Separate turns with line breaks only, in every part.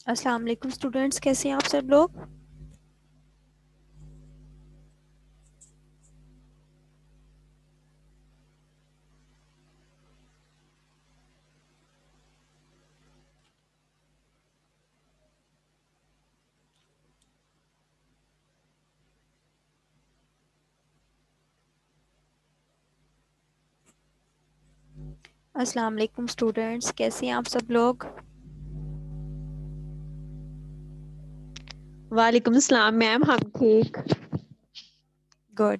अस्सलाम वालेकुम स्टूडेंट्स, कैसे हैं आप सब लोग। अस्सलाम वालेकुम स्टूडेंट्स, कैसे हैं आप सब लोग।
वालेकुम सलाम मैम, हम ठीक।
गुड।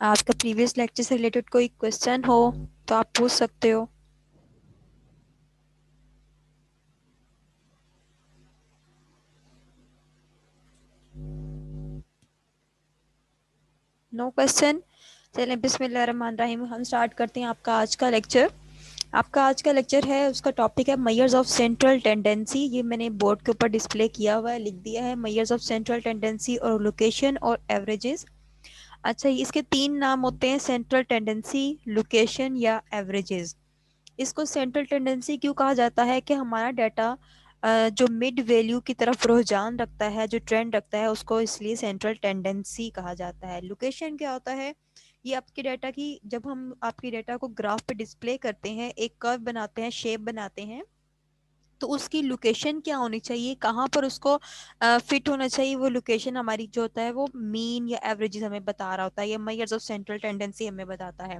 आपका प्रीवियस लेक्चर से रिलेटेड कोई क्वेश्चन हो तो आप पूछ सकते हो। No question. चलें बिस्मिल्लाहिर्रहमानिर्रहीम, हम स्टार्ट करते हैं आपका आज का लेक्चर। आपका आज का लेक्चर है, उसका टॉपिक है मेजर्स ऑफ सेंट्रल टेंडेंसी। ये मैंने बोर्ड के ऊपर डिस्प्ले किया हुआ है, लिख दिया है मेजर्स ऑफ सेंट्रल टेंडेंसी और लोकेशन और एवरेजेस। अच्छा, इसके तीन नाम होते हैं, सेंट्रल टेंडेंसी, लोकेशन या एवरेजेस। इसको सेंट्रल टेंडेंसी क्यों कहा जाता है कि हमारा डाटा जो मिड वैल्यू की तरफ रुझान रखता है, जो ट्रेंड रखता है, उसको इसलिए सेंट्रल टेंडेंसी कहा जाता है। लोकेशन क्या होता है, ये आपके डाटा की, जब हम आपके डाटा को ग्राफ पे डिस्प्ले करते हैं, एक कर्व बनाते हैं, शेप बनाते हैं, तो उसकी लोकेशन क्या होनी चाहिए, कहाँ पर उसको फिट होना चाहिए, वो लोकेशन हमारी जो होता है वो मीन या एवरेजेस हमें बता रहा होता है। ये मेजर्स ऑफ सेंट्रल टेंडेंसी हमें बताता है।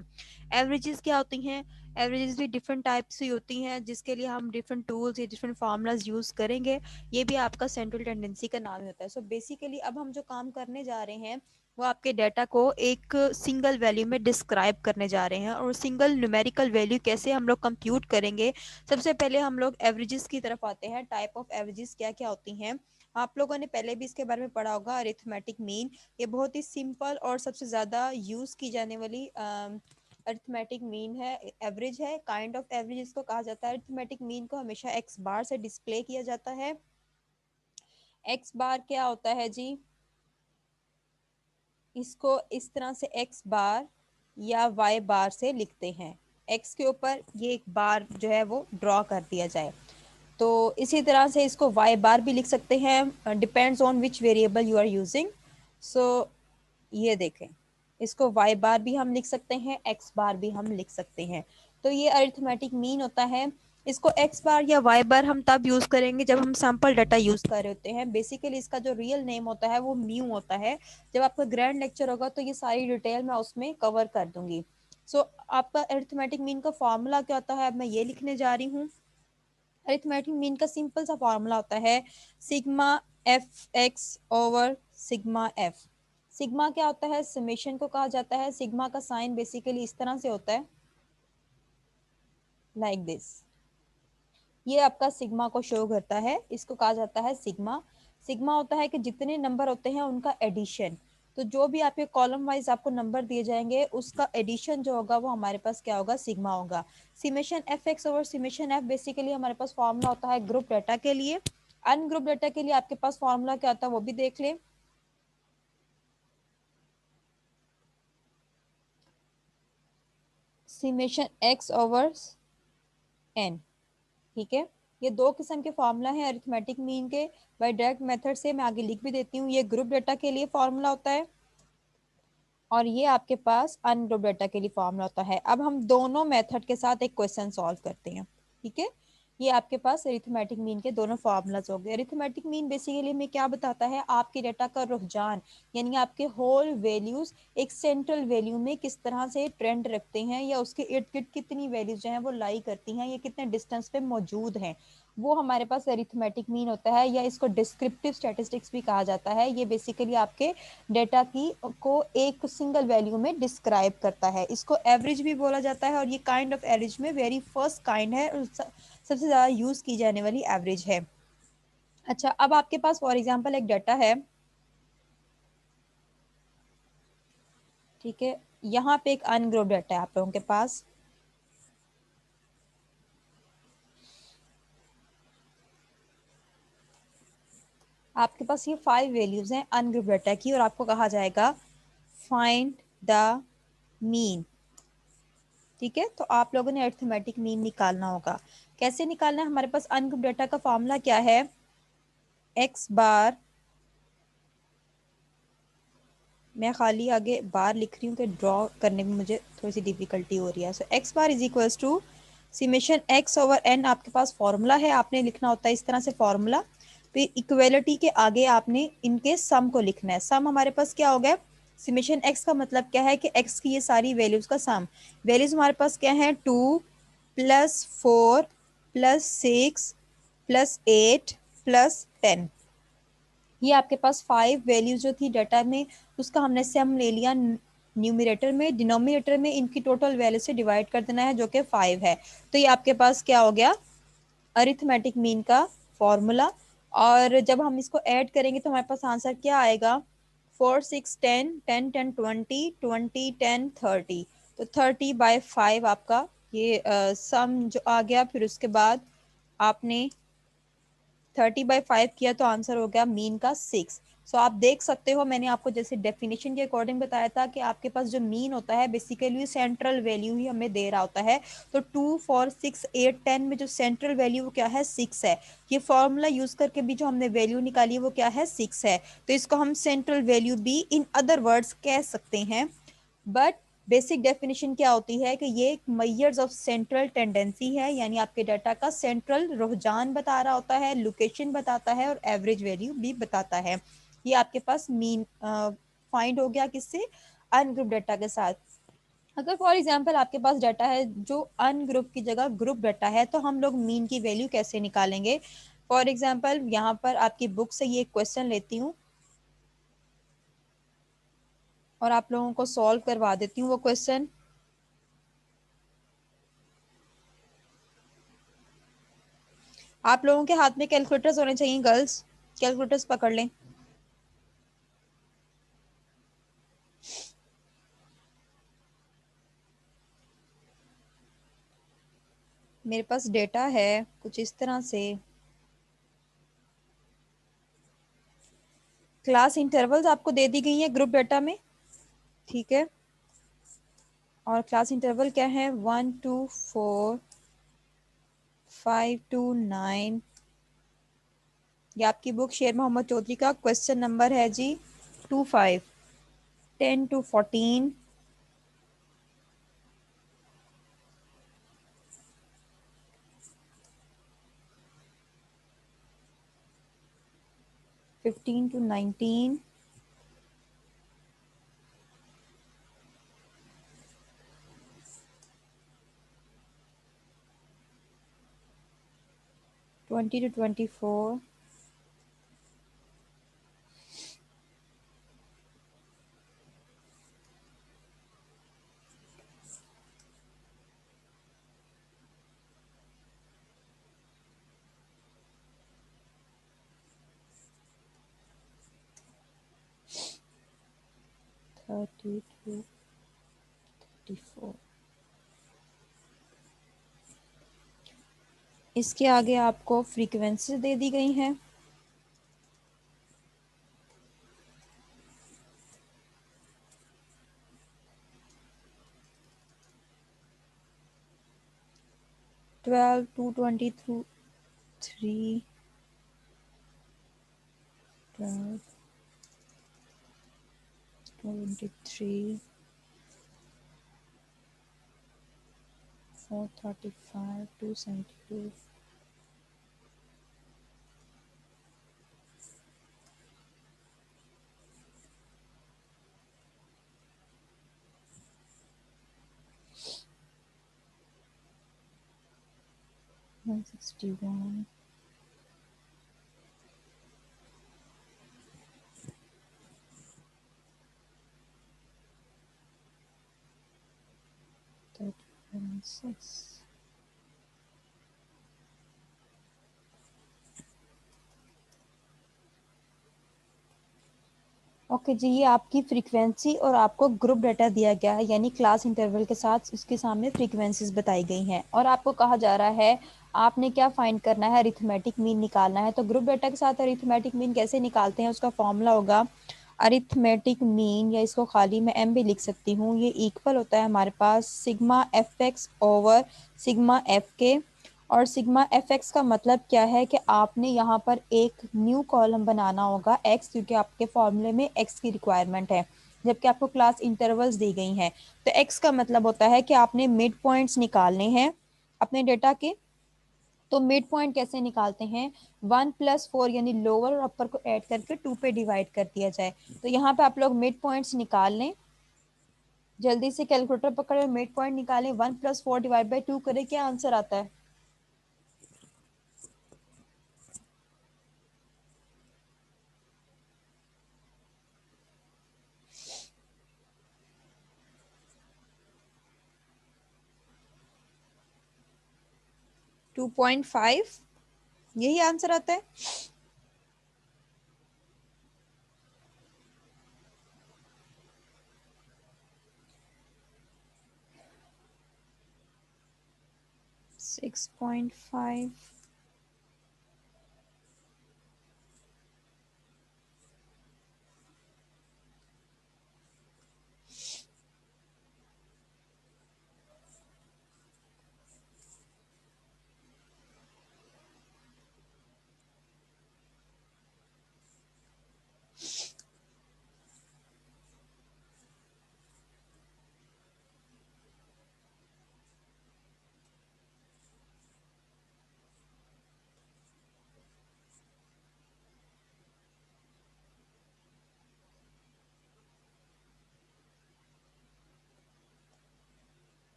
एवरेजेस क्या होती हैं, एवरेजेस भी डिफरेंट टाइप्स की होती हैं, जिसके लिए हम डिफरेंट टूल्स या डिफरेंट फार्मूलाज यूज़ करेंगे। ये भी आपका सेंट्रल टेंडेंसी का नाम होता है। सो बेसिकली अब हम जो काम करने जा रहे हैं वो आपके डाटा को एक सिंगल वैल्यू में डिस्क्राइब करने जा रहे हैं, और सिंगल न्यूमेरिकल वैल्यू कैसे हम लोग कंप्यूट करेंगे। सबसे पहले हम लोग एवरेजेस की तरफ आते हैं। टाइप ऑफ एवरेजेस क्या क्या होती हैं, आप लोगों ने पहले भी इसके बारे में पढ़ा होगा। अरिथमेटिक मीन, ये बहुत ही सिंपल और सबसे ज़्यादा यूज़ की जाने वाली अरिथमेटिक मीन है, एवरेज है। काइंड ऑफ एवरेज इसको कहा जाता है। अरिथमेटिक मीन को हमेशा एक्स बार से डिस्प्ले किया जाता है। एक्स बार क्या होता है जी, इसको इस तरह से एक्स बार या वाई बार से लिखते हैं। एक्स के ऊपर ये एक बार जो है वो ड्रॉ कर दिया जाए, तो इसी तरह से इसको वाई बार भी लिख सकते हैं, depends on which variable you are using. So ये देखें, इसको वाई बार भी हम लिख सकते हैं, एक्स बार भी हम लिख सकते हैं। तो ये अरिथमेटिक मीन होता है। इसको एक्स बार या वाई बार हम तब यूज करेंगे जब हम सैंपल डाटा यूज कर रहे होते हैं। बेसिकली इसका जो रियल नेम होता है वो म्यू होता है। जब आपका ग्रैंड लेक्चर होगा तो ये सारी डिटेल मैं उसमें कवर कर दूंगी। सो आपका अरिथमेटिक मीन का फॉर्मूला क्या होता है, अब मैं ये लिखने जा रही हूँ। अरिथमेटिक मीन का सिंपल सा फॉर्मूला होता है sigma F X over sigma F. Sigma क्या होता है, समेशन को कहा जाता है। सिग्मा का साइन बेसिकली इस तरह से होता है, लाइक दिस। ये आपका सिग्मा को शो करता है, इसको कहा जाता है सिग्मा। सिग्मा होता है कि जितने नंबर होते हैं उनका एडिशन। तो जो भी आपके कॉलम वाइज आपको नंबर दिए जाएंगे उसका एडिशन जो होगा वो हमारे पास क्या होगा, सिग्मा होगा। Summation F X over summation F, basically हमारे पास फॉर्मूला होता है ग्रुप डाटा के लिए। अनग्रुप डाटा के लिए आपके पास फॉर्मूला क्या होता है वो भी देख ले। सिमेशन एक्स ओवर एन, ठीक है। ये दो किस्म के फार्मूला हैं अरिथमेटिक मीन के। बाय डायरेक्ट मेथड से मैं आगे लिख भी देती हूँ। ये ग्रुप डाटा के लिए फार्मूला होता है और ये आपके पास अनग्रुप डाटा के लिए फार्मूला होता है। अब हम दोनों मेथड के साथ एक क्वेश्चन सॉल्व करते हैं, ठीक है। ये आपके पास अरिथमेटिक मीन के दोनों फार्मूलाज हो गए। अरिथमेटिक मीन बेसिकली में क्या बताता है, आपके डाटा का रुझान, यानी आपके होल वैल्यूज एक सेंट्रल वैल्यू में किस तरह से ट्रेंड रखते हैं, या उसके इर्द गिर्द कितनी वैल्यूज जो हैं वो लाई करती हैं, या कितने डिस्टेंस पे मौजूद हैं, वो हमारे पास अरिथमेटिक मीन होता है। या इसको डिस्क्रिप्टिव स्टैटिस्टिक्स भी कहा जाता है। ये बेसिकली आपके डेटा की को एक सिंगल वैल्यू में डिस्क्राइब करता है। इसको एवरेज भी बोला जाता है, और ये काइंड ऑफ एवरेज में वेरी फर्स्ट काइंड है और सबसे ज़्यादा यूज़ की जाने वाली एवरेज है। अच्छा, अब आपके पास फॉर एग्जांपल एक डाटा है, ठीक है। यहाँ पे एक अनग्रुप डाटा है आप लोगों के पास। आपके पास ये 5 वैल्यूज हैं अनग्रुप डाटा की, और आपको कहा जाएगा फाइंड द मीन, ठीक है। तो आप लोगों ने अरिथमेटिक मीन निकालना होगा। कैसे निकालना है, हमारे पास अनग्रुप डाटा का फॉर्मूला क्या है, एक्स बार, मैं खाली आगे बार लिख रही हूँ कि ड्रॉ करने में मुझे थोड़ी सी डिफिकल्टी हो रही है। So X bar is equals to summation X over N. आपके पास फॉर्मूला है, आपने लिखना होता है इस तरह से फॉर्मूला। फिर इक्वेलिटी के आगे आपने इनके सम को लिखना है। सम हमारे पास क्या हो गया, सिमेशन एक्स का मतलब क्या है कि एक्स की ये सारी वैल्यूज का सम। वैल्यूज हमारे पास क्या है, 2 + 4 + 6 +8 +10। ये आपके पास 5 वैल्यूज जो थी डाटा में, उसका हमने सम ले लिया न्यूमरेटर में। डिनोमिनेटर में इनकी टोटल वैल्यू से डिवाइड कर देना है जो कि 5 है। तो ये आपके पास क्या हो गया, अरिथमेटिक मीन का फॉर्मूला। और जब हम इसको ऐड करेंगे तो हमारे पास आंसर क्या आएगा, 4 6 10 10 10 20 20 10 30। तो 30/5 आपका ये सम जो आ गया। फिर उसके बाद आपने 30/5 किया तो आंसर हो गया मीन का 6। सो आप देख सकते हो, मैंने आपको जैसे डेफिनेशन के अकॉर्डिंग बताया था कि आपके पास जो मीन होता है बेसिकली सेंट्रल वैल्यू ही हमें दे रहा होता है। तो 2 4 6 8 10 में जो सेंट्रल वैल्यू वो क्या है, 6 है। ये फॉर्मूला यूज करके भी जो हमने वैल्यू निकाली है वो क्या है, 6 है। तो इसको हम सेंट्रल वैल्यू भी इन अदर वर्ड्स कह सकते हैं। बट बेसिक डेफिनेशन क्या होती है कि ये मेजर्स ऑफ सेंट्रल टेंडेंसी है, यानी आपके डाटा का सेंट्रल रुझान बता रहा होता है, लोकेशन बताता है और एवरेज वैल्यू भी बताता है। ये आपके पास मीन फाइंड हो गया किससे, अनग्रुप डाटा के साथ। अगर फॉर एग्जांपल आपके पास डाटा है जो अनग्रुप की जगह ग्रुप डाटा है, तो हम लोग मीन की वैल्यू कैसे निकालेंगे। फॉर एग्जांपल यहाँ पर आपकी बुक से ये क्वेश्चन लेती हूँ और आप लोगों को सॉल्व करवा देती हूँ वो क्वेश्चन। आप लोगों के हाथ में कैलकुलेटर्स होने चाहिए गर्ल्स, कैलकुलेटर्स पकड़ लें। मेरे पास डेटा है कुछ इस तरह से। क्लास इंटरवल्स आपको दे दी गई है ग्रुप डाटा में, ठीक है। और क्लास इंटरवल क्या है, 1 to 4 5 to 9। ये आपकी बुक शेर मोहम्मद चौधरी का क्वेश्चन नंबर है जी 25। 10 to 14, 15 to 19, 20 to 24, 30 to 34। इसके आगे आपको फ्रीक्वेंसी दे दी गई हैं। Twelve to 23, 12 23, 435, 272, 161, 31, 6। ओके जी, ये आपकी फ्रीक्वेंसी और आपको ग्रुप डाटा दिया गया है, यानी क्लास इंटरवल के साथ उसके सामने फ्रीक्वेंसीज बताई गई हैं। और आपको कहा जा रहा है आपने क्या फाइंड करना है, अरिथमेटिक मीन निकालना है। तो ग्रुप डाटा के साथ अरिथमेटिक मीन कैसे निकालते हैं, उसका फॉर्मूला होगा अरिथमेटिक मीन, या इसको खाली मैं एम भी लिख सकती हूँ। ये इक्वल होता है हमारे पास sigma F X over sigma F के। और सिग्मा एफ एक्स का मतलब क्या है कि आपने यहाँ पर एक न्यू कॉलम बनाना होगा एक्स, क्योंकि आपके फॉर्मूले में एक्स की रिक्वायरमेंट है, जबकि आपको क्लास इंटरवल्स दी गई हैं। तो एक्स का मतलब होता है कि आपने मिड पॉइंट्स निकालने हैं अपने डेटा के। तो मिड पॉइंट कैसे निकालते हैं, 1+4 यानी लोअर और अपर को ऐड करके 2 पे डिवाइड कर दिया जाए। तो यहाँ पे आप लोग मिड पॉइंट्स निकाल लें, जल्दी से कैलकुलेटर पकड़े मिड पॉइंट निकालें, 1+4 डिवाइड बाई 2 करें, क्या आंसर आता है? 2.5, यही आंसर आता है। Six point five.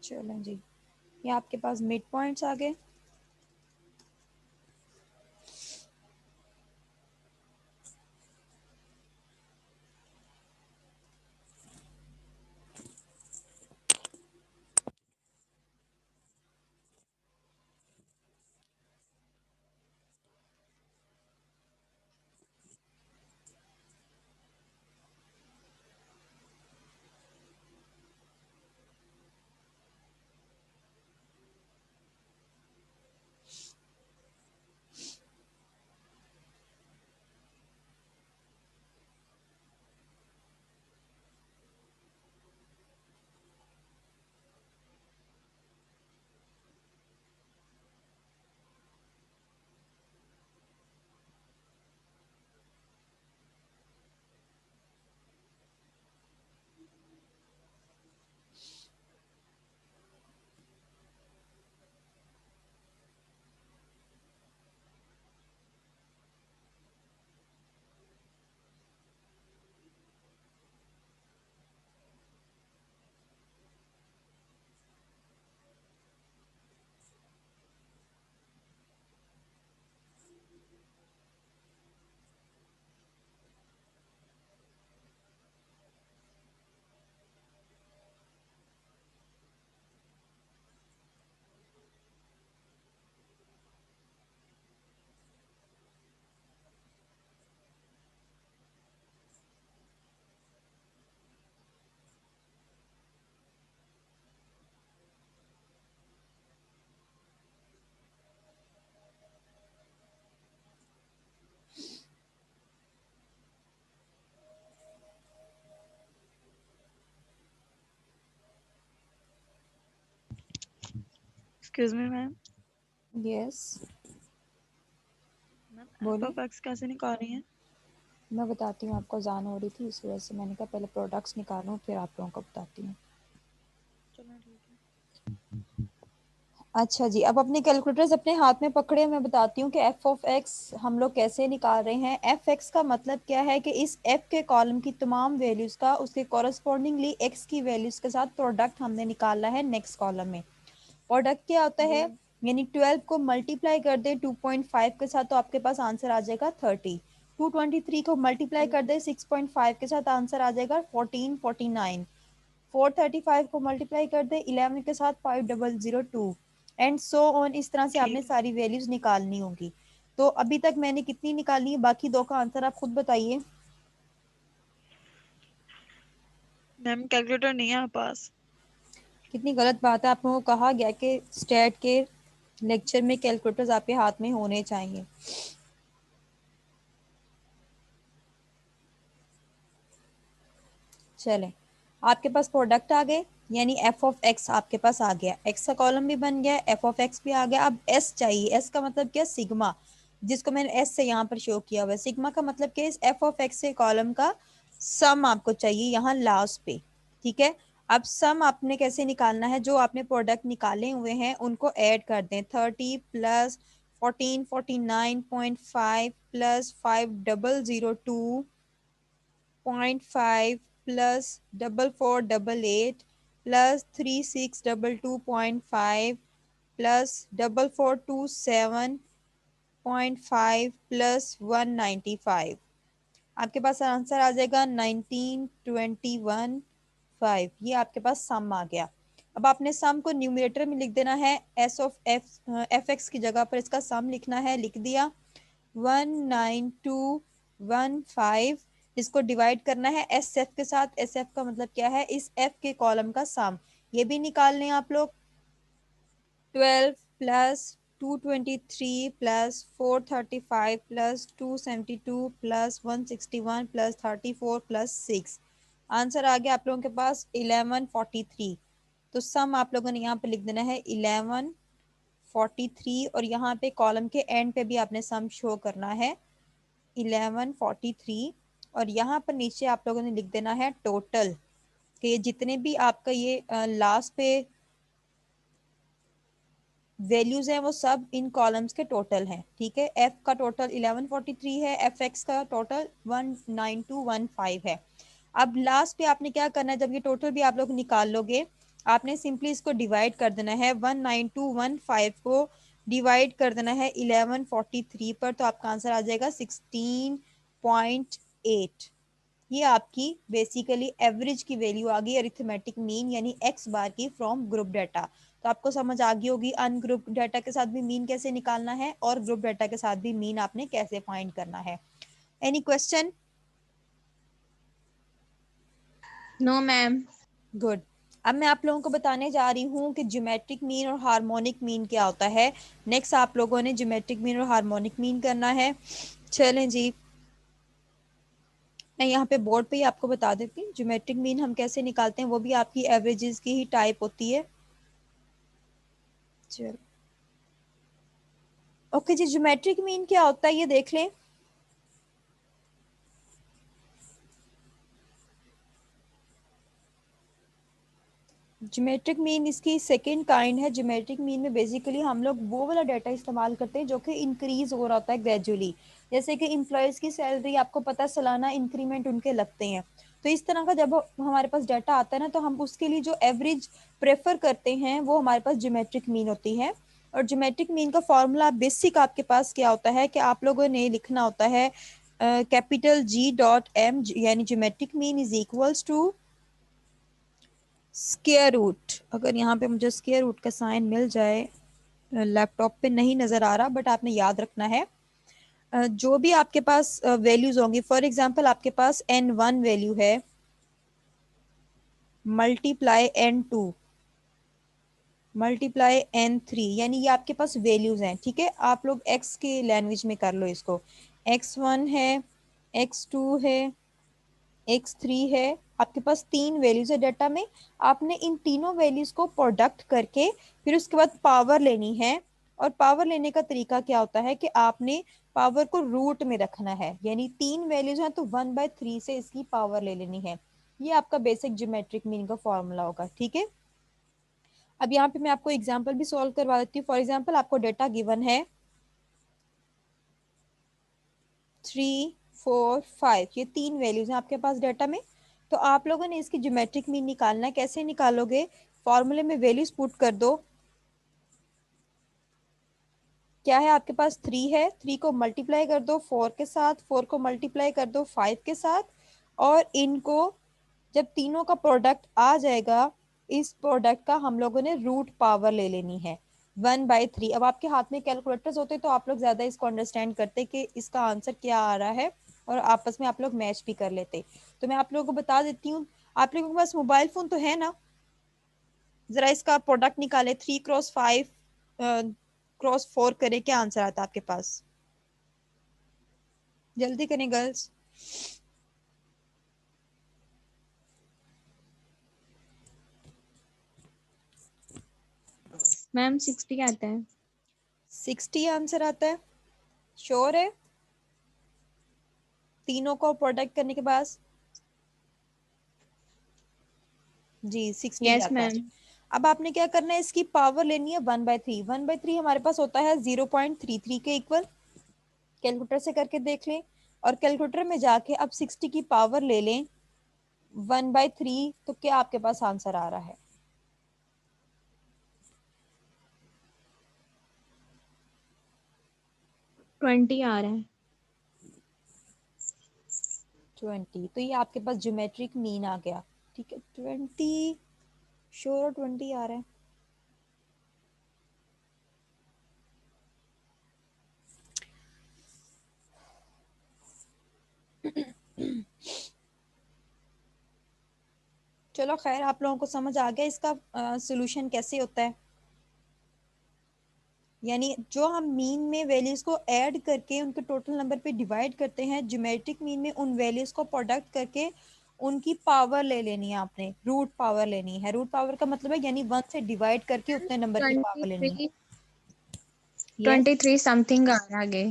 चलें जी, ये आपके पास मिड पॉइंट्स आ गए।
Excuse me ma'am.
Yes,
ma'am F
बोलें।
ऑफ एक्स कैसे निकाल रही हैं?
मैं बताती हूँ, आपको जान हो रही थी इस वजह से मैंने कहा पहले प्रोडक्ट्स निकालूं फिर आप लोगों को बताती हूँ।
चलो ठीक है।
अच्छा जी, अब अपने कैलकुलेटर्स अपने हाथ में पकड़े, मैं बताती हूँ कि एफ ऑफ एक्स हम लोग कैसे निकाल रहे हैं। एफ एक्स का मतलब क्या है कि इस एफ के कॉलम की तमाम वैल्यूज का उसके कॉरस्पॉन्डिंगली एक्स की वैल्यूज के साथ प्रोडक्ट हमने निकालना है नेक्स्ट कॉलम में। प्रोडक्ट क्या होता
जी।
है, यानी 12 को मल्टीप्लाई कर दे 2.5 के साथ तो आपके पास आंसर आ जाएगा 30। 223 को मल्टीप्लाई
जी।
कर दे 6.5 के साथ आंसर आ जाएगा 1449। 435 को मल्टीप्लाई कर दे 11 के साथ 5002 एंड सो ऑन। इस तरह से आपने
ठीक है।
सारी वैल्यूज निकालनी होगी। तो अभी तक मैंने कितनी निकाली है, बाकी दो का आंसर आप खुद बताइए।
मैम कैलकुलेटर नहीं है आप पास।
कितनी गलत बात है, आप लोगों को कहा गया कि स्टैट के लेक्चर में कैलकुलेटर्स आपके हाथ में होने चाहिए। चलें, आपके पास प्रोडक्ट आ गए, यानी एफ ऑफ एक्स आपके पास आ गया, एक्स का कॉलम भी बन गया, एफ ऑफ एक्स भी आ गया। अब एस चाहिए, एस का मतलब क्या, सिग्मा, जिसको मैंने एस से यहाँ पर शो किया हुआ है। सिग्मा का मतलब क्या, इस एफ ऑफ एक्स से कॉलम का सम आपको चाहिए यहाँ लास्ट पे, ठीक है। अब सम आपने कैसे निकालना है, जो आपने प्रोडक्ट निकाले हुए हैं उनको ऐड कर दें। 30 plus 1449.5 plus 5002 0.5 plus 4488 plus 3622.5 plus 4427.5 plus 195, आपके पास आंसर आ जाएगा 1921.5। ये आपके पास सम आ गया। अब आपने सम को न्यूमरेटर में लिख देना है, एस ऑफ एफ एक्स की जगह पर इसका सम लिखना है, लिख दिया 19215। इसको डिवाइड करना है एस एफ के साथ, एस एफ का मतलब क्या है, इस एफ के कॉलम का सम, ये भी निकाल लें आप लोग। 12 plus 223 plus 435 plus 272 plus 161 plus 34 plus 6, answer आ गया आप लोगों के पास 1143। तो सम आप लोगों ने यहाँ पे लिख देना है 1143, और यहाँ पे कॉलम के एंड पे भी आपने सम शो करना है 1143, और यहाँ पर नीचे आप लोगों ने लिख देना है टोटल, कि जितने भी आपका ये लास्ट पे वैल्यूज हैं वो सब इन कॉलम्स के टोटल हैं, ठीक है। एफ का टोटल 1143 है, एफ एक्स का टोटल 19215 है। अब लास्ट पे आपने क्या करना है, जब ये टोटल भी आप लोग निकाल लोगे, आपने सिंपली इसको डिवाइड कर देना है, 19215 को डिवाइड कर देना है 1143 पर, तो आपका आंसर आ जाएगा 16.8। ये आपकी बेसिकली एवरेज की वैल्यू आ गई, अरिथमेटिक मीन यानी एक्स बार की फ्रॉम ग्रुप डाटा। तो आपको समझ आ गई होगी अनग्रुप डाटा के साथ भी मीन कैसे निकालना है, और ग्रुप डाटा के साथ भी मीन आपने कैसे फाइंड करना है। Any question?
No ma'am.
Good. अब मैं आप लोगों को बताने जा रही हूँ कि ज्योमेट्रिक मीन और हार्मोनिक मीन क्या होता है। नेक्स्ट आप लोगों ने ज्योमेट्रिक मीन और हार्मोनिक मीन करना है। चलें जी, मैं यहाँ पे बोर्ड पे ही आपको बता देती हूँ ज्योमेट्रिक मीन हम कैसे निकालते हैं, वो भी आपकी एवरेजेस की ही टाइप होती है। चलो ओके जी, ज्योमेट्रिक मीन क्या होता है ये देख लें। ज्योमेट्रिक मीन इसकी सेकंड काइंड है। ज्योमेट्रिक मीन में बेसिकली हम लोग वो वाला डाटा इस्तेमाल करते हैं जो कि इंक्रीज हो रहा होता है ग्रेजुअली, जैसे कि एम्प्लॉयज़ की सैलरी आपको पता है सालाना इंक्रीमेंट उनके लगते हैं। तो इस तरह का जब हमारे पास डाटा आता है ना, तो हम उसके लिए जो एवरेज प्रेफर करते हैं वो हमारे पास ज्योमेट्रिक मीन होती है। और ज्योमेट्रिक मीन का फॉर्मूला बेसिक आपके पास क्या होता है कि आप लोगों ने लिखना होता है कैपिटल जी डॉट एम, यानी geometric mean is equals to square root. अगर यहाँ पे मुझे स्क्वायर रूट का साइन मिल जाए, लैपटॉप पे नहीं नज़र आ रहा, बट आपने याद रखना है जो भी आपके पास वैल्यूज होंगी, फॉर एग्जांपल आपके पास n1 वैल्यू है मल्टीप्लाई n2 मल्टीप्लाई n3, यानी ये आपके पास वैल्यूज हैं, ठीक है। आप लोग x के लैंग्वेज में कर लो इसको, x1 है, x2 है, x3 है, आपके पास तीन वैल्यूज है डाटा में। आपने इन तीनों वैल्यूज को प्रोडक्ट करके फिर उसके बाद पावर लेनी है। और पावर लेने का तरीका क्या होता है कि आपने पावर को रूट में रखना है, यानी तीन वैल्यूज हैं तो 1/3 से इसकी पावर ले लेनी है। ये आपका बेसिक ज्योमेट्रिक मीन का फॉर्मूला होगा, ठीक है। अब यहाँ पे मैं आपको एग्जाम्पल भी सॉल्व करवा देती हूँ। फॉर एग्जाम्पल आपको डाटा गिवन है 3 4 5, ये तीन वैल्यूज हैं आपके पास डाटा में। तो आप लोगों ने इसकी ज्योमेट्रिक मीन निकालना है। कैसे निकालोगे, फॉर्मूले में वैल्यूज पुट कर दो। क्या है आपके पास 3 है, 3 को मल्टीप्लाई कर दो 4 के साथ, 4 को मल्टीप्लाई कर दो 5 के साथ, और इनको जब तीनों का प्रोडक्ट आ जाएगा, इस प्रोडक्ट का हम लोगों ने रूट पावर ले लेनी है 1/3। अब आपके हाथ में कैलकुलेटर्स होते तो आप लोग ज्यादा इसको अंडरस्टैंड करते कि इसका आंसर क्या आ रहा है, और आपस में आप लोग मैच भी कर लेते। तो मैं आप लोगों को बता देती हूँ, आप लोगों के पास मोबाइल फोन तो है ना? जरा इसका प्रोडक्ट निकाले, 3 × 5 × 4 करे, क्या आंसर आता है आपके पास? जल्दी करें गर्ल्स।
मैम 60 आता है।
60 आंसर आता है? श्योर है तीनों को प्रोडक्ट करने के बाद? जी 60
यस
आता है।
मैम।
अब आपने क्या करना है, इसकी पावर लेनी है 1/3। 1/3 हमारे पास होता है 0.33 के इक्वल। कैलकुलेटर से करके देख लें, और कैलकुलेटर में जाके अब 60 की पावर ले लें 1/3, तो क्या आपके पास आंसर आ रहा है?
20 आ रहा है।
20, तो ये आपके पास ज्योमेट्रिक मीन आ गया। ठीक है, 20 श्योर, 20 आ रहा है? चलो खैर, आप लोगों को समझ आ गया इसका सॉल्यूशन कैसे होता है। यानी जो हम मीन में वैल्यूज को ऐड करके उनके टोटल नंबर पे डिवाइड करते हैं, ज्योमेट्रिक मीन में उन वैल्यूज को प्रोडक्ट करके उनकी पावर ले लेनी है आपने, रूट पावर लेनी है। रूट पावर का मतलब है यानी 1 से डिवाइड करके उतने नंबर की पावर लेनी है।
23
यस
23 समथिंग आ रहा है आगे।